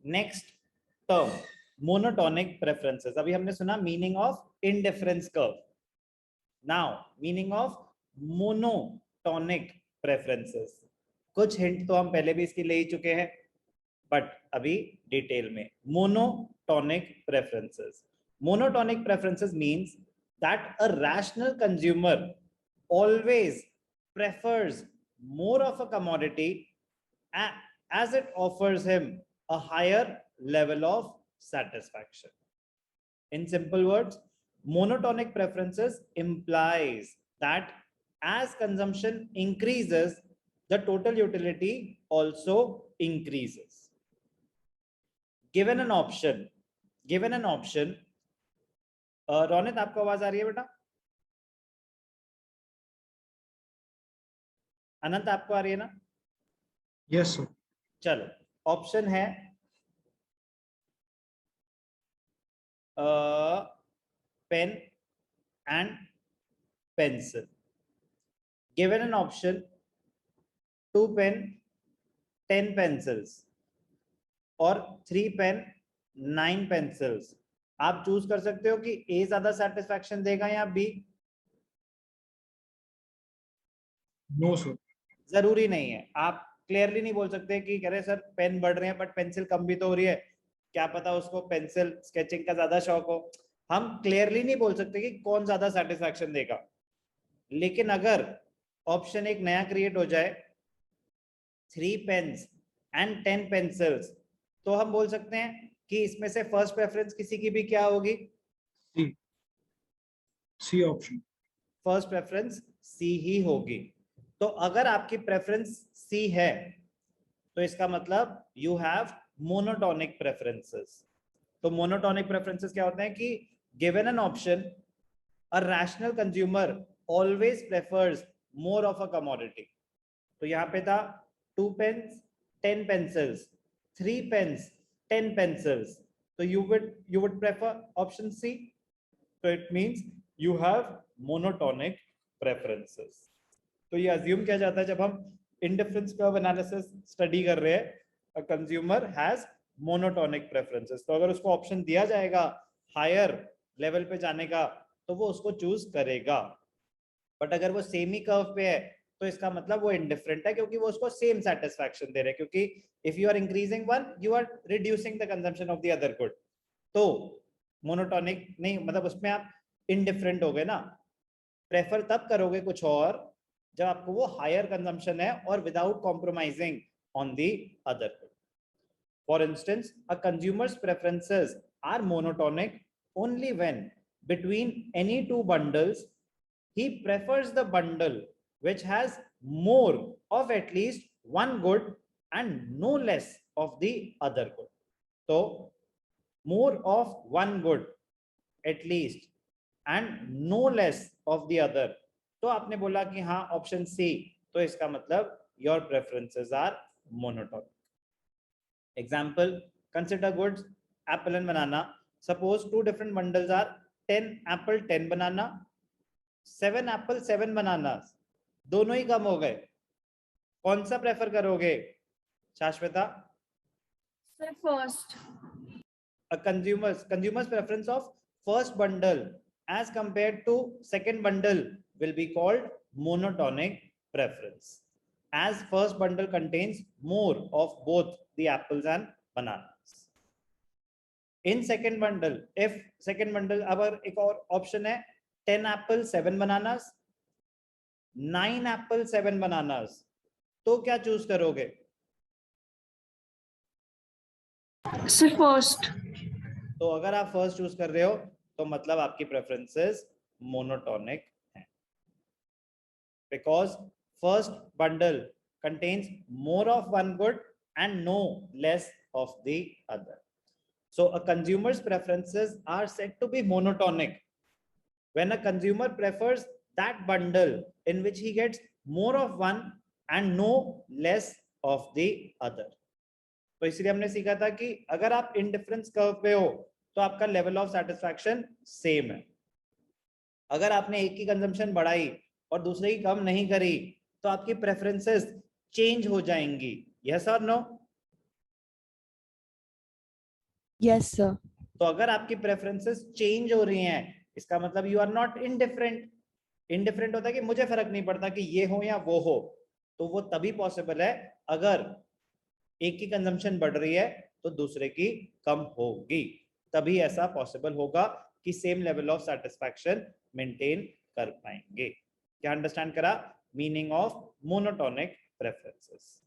Next term monotonic preferences. अभी हमने सुना meaning of indifference curve. Now meaning of monotonic preferences. कुछ hint तो हम पहले भी इसकी ले ही चुके हैं, बट अभी डिटेल में. Monotonic preferences. Monotonic preferences means that a rational consumer always prefers more of a commodity as it offers him a higher level of satisfaction. In simple words, monotonic preferences implies that as consumption increases, the total utility also increases. Given an option, Ronit आपको आवाज आ रही है बेटा? अनंत आपको आ रही है ना? Yes sir. चलो, ऑप्शन है pen and pencil. Given an option 2 pen 10 pencils और 3 पेन 9 पेंसिल्स. आप चूज कर सकते हो कि ए ज्यादा सेटिस्फैक्शन देगा या बी. No sir. जरूरी नहीं है. आप क्लियरली नहीं बोल सकते कि कह रहे सर पेन बढ़ रहे हैं बट पेंसिल कम भी तो हो रही है. क्या पता उसको पेंसिल स्केचिंग का ज्यादा शौक हो. हम क्लियरली नहीं बोल सकते कि कौन ज्यादा सेटिस्फैक्शन देगा. लेकिन अगर ऑप्शन एक नया क्रिएट हो जाए 3 पेन्स एंड 10 पेंसिल्स, तो हम बोल सकते हैं कि इसमें से फर्स्ट प्रेफरेंस किसी की भी क्या होगी? C option. First preference C ही होगी. तो अगर आपकी प्रेफरेंस सी है तो इसका मतलब यू हैव मोनोटोनिक प्रेफरेंसेस. तो मोनोटोनिक प्रेफरेंसेस क्या होते हैं कि given an option a rational consumer always prefers more of a commodity. तो यहाँ पे था 2 पेन्स 10 पेंसिल्स, 3 पेन्स 10 पेंसिल्स. तो you would prefer option C. So it means you have monotonic preferences. तो ये अज्यूम किया जाता है जब हम इंडिफरेंस कर्व एनालिसिस स्टडी कर रहे हैं, a consumer has monotonic preferences. तो अगर उसको ऑप्शन दिया जाएगा हायर लेवल पे जाने का तो वो उसको चूज करेगा. बट अगर वो सेम ही कर्व पे है तो इसका मतलब वो इंडिफरेंट है, क्योंकि वो उसको सेम सेटिस्फैक्शन दे रहे हैं. क्योंकि if you are increasing one you are reducing the consumption of the other good. तो मोनोटोनिक नहीं, मतलब उसमें आप इंडिफरेंट हो गए ना. प्रेफर तब करोगे कुछ और जब आपको वो हायर कंजम्पशन है और without compromising on the other good. For instance, a consumer's preferences are monotonic only when between any two bundles he prefers the bundle which has more of at least one good and no less of the other good. So more of one good at least and no less of the other. तो आपने बोला कि हाँ option C, तो इसका मतलब your preferences are monotonic. Example, consider goods apple and banana. Suppose two different bundles are 10 apple 10 banana, 7 apple 7 bananas. दोनों ही कम हो गए. कौन सा प्रेफर करोगे शाश्वता? Sir, first. A consumer's preference of first bundle as compared to second bundle will be called monotonic preference, as first bundle contains more of both the apples and bananas. In second bundle, if second bundle, अब एक और option है 10 apple 7 bananas, 9 apple 7 bananas, तो क्या choose करोगे? Sir, first. तो अगर आप फर्स्ट चूज कर रहे हो तो मतलब आपकी प्रेफरेंसेस मोनोटोनिक हैं, because first bundle contains more of one good and no less of the other. So a consumer's preferences are said to be monotonic when a consumer prefers that bundle in which he gets more of one and no less of the other. तो इसलिए हमने सीखा था कि अगर आप indifference curve पे हो तो आपका लेवल ऑफ सेटिस्फैक्शन सेम है. अगर आपने एक की कंजम्पशन बढ़ाई और दूसरे की कम नहीं करी तो आपकी प्रेफरेंसेस चेंज हो जाएंगी, यस और नो? Yes, sir. तो अगर आपकी प्रेफरेंसेस चेंज हो रही हैं इसका मतलब you are not indifferent. Indifferent होता है कि मुझे फर्क नहीं पड़ता कि ये हो या वो हो, तो वो तभी पॉसिबल है अगर एक की कंजम्पशन बढ़ रही है तो दूसरे की कम होगी, तभी ऐसा पॉसिबल होगा कि same level of satisfaction maintain कर पाएंगे। क्या अंडरस्टैंड करा मीनिंग ऑफ मोनोटोनिक प्रेफरेंसेस?